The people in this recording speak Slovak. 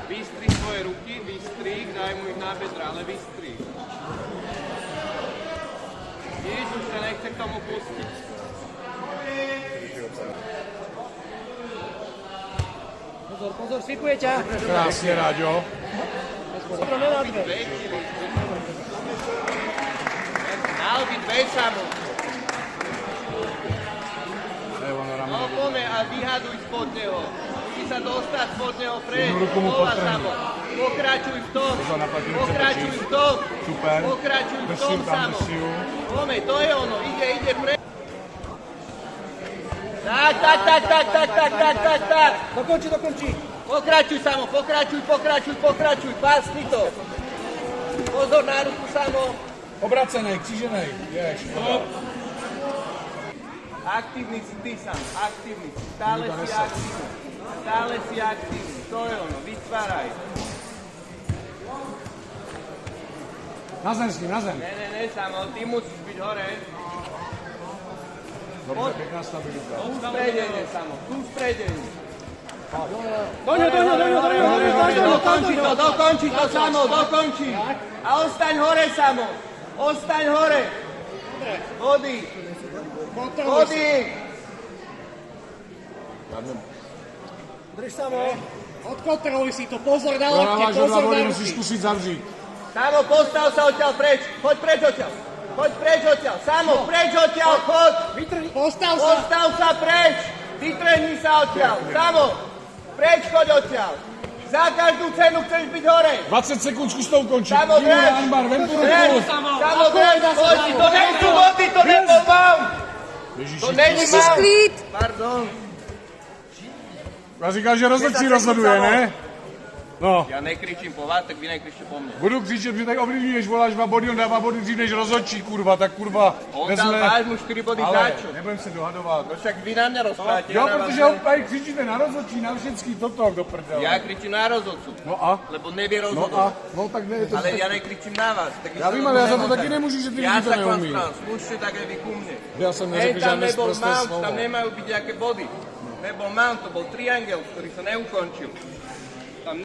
Vystri svoje ruky, vystri, daj mu ich na bedra, ale vystri. Vidíš, už sa nechce k tomu pustiť. Pozor, pozor, sypuje ťa. Krásne, Ráďo. Pozor, nenadve. Mal byť dve samo. No poďme a vyhaduj spod neho. Musí sa dostať spod neho preč. Znova samo. Pokračuj v tom. Pokračuj v tom. Super. Pokračuj v tom samo. Poďme, to je ono. Ide preč. Tak. Dokončí. Pokračuj samo, pokračuj. Pásni to. Pozor na ruku samo. Obracenej, kříženej. Ješ. Aktívny si ty sám, aktívny si. Stále si aktívny. To je ono, vytváraj. Na zem s ním, na zem. Ne, samo, ty musíš byť hore. Dobře, pěkná stabilita. Tu spredenie, samo, tu spredenie. Doňo. Dokonči to, samo, dokonči. A ostaň hore, samo. Ostaň hore. Vody. Drž samo. Odkontroluj si to, pozor na lokte, Pronávaš od pozor vody, na musíš ruky. skúsiť zavřít. Samo, postav sa odtiaľ preč. Choď preč odtiaľ. Samo, preč odtiaľ, choď. Postav sa. Postav sa preč. Vytrhni sa odtiaľ. Samo, preč choď odtiaľ. Za každú cenu chceš byť hore. 20 sekúnd, skús to ukončiť. Samo, Jure, drž. Anbar, vem tu ruku. Samo, drž. Choď, to nejsú vody, to nebol mount. To není mount. Pardon. Já říkal, že rozhodčí rozhoduje, ne? No. Ja nekričím po vás, tak vy nekričte po mne. Budu křičet, že tak ovlivňuješ, voláš 2 body, on dává body dřív než rozhodčí, kurva, tak kurva. On dal vážmu 4 body za Ale čo? nebudem se dohadovat. No však vy na mňa rozprávate. Jo, protože opět křičíte na rozhodčí, na všetký toto, do prdele. Ja kričím na rozhodcu, No a? lebo nevie No rozhodovať. a? No tak ne, je to... Ale ja nekričím na vás. Tak vy Já sa vím, ale já za to nemotáte. taky nemůžu, že ty Ja lidi to sa k vám neumí. správam, skúšte tak aj vy ku mne. Já jsem Hej, neřekl tam žádné nebol sprosté mount, slovo. tam nemajú byť nejaké body. Nebol mount, to bol triangel, ktorý sa neukončil.